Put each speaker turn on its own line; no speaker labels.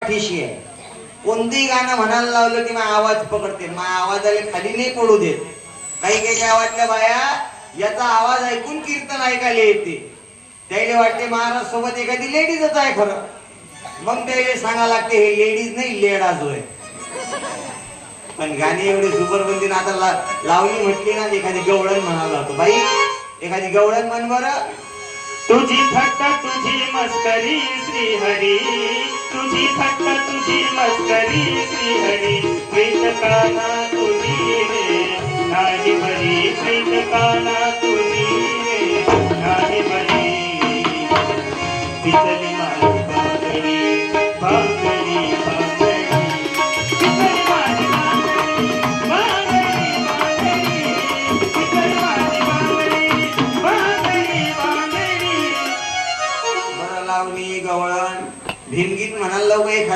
ठिशी आहे. कोणतेही गाणं म्हणायला लावलं की मग आवाज पकडते, मग आवाजाला खाली नाही पडू देत. काही काही गावातल्या बाया याचा आवाज ऐकून कीर्तन ऐकायला येते. त्याला वाटते महाराज सोबत एखादी लेडीजच आहे खरं. मग त्याला सांगा लागते हे लेडीज नाही लेडाज होय. पण गाणी एवढी सुपरबंदीनं आता लावली म्हटली ना, एखादी गवळण म्हणावं लागतो. बाई एखादी गवळण म्हण बरं.
तुझी थट्टा तुझी मस्करी श्री हरी, तुझी थट्टा तुझी मस्करी श्री हरी, प्रीत काना तुझी रे नाही बरी, प्रीत काना तुझी रे नाही बरी. पिचली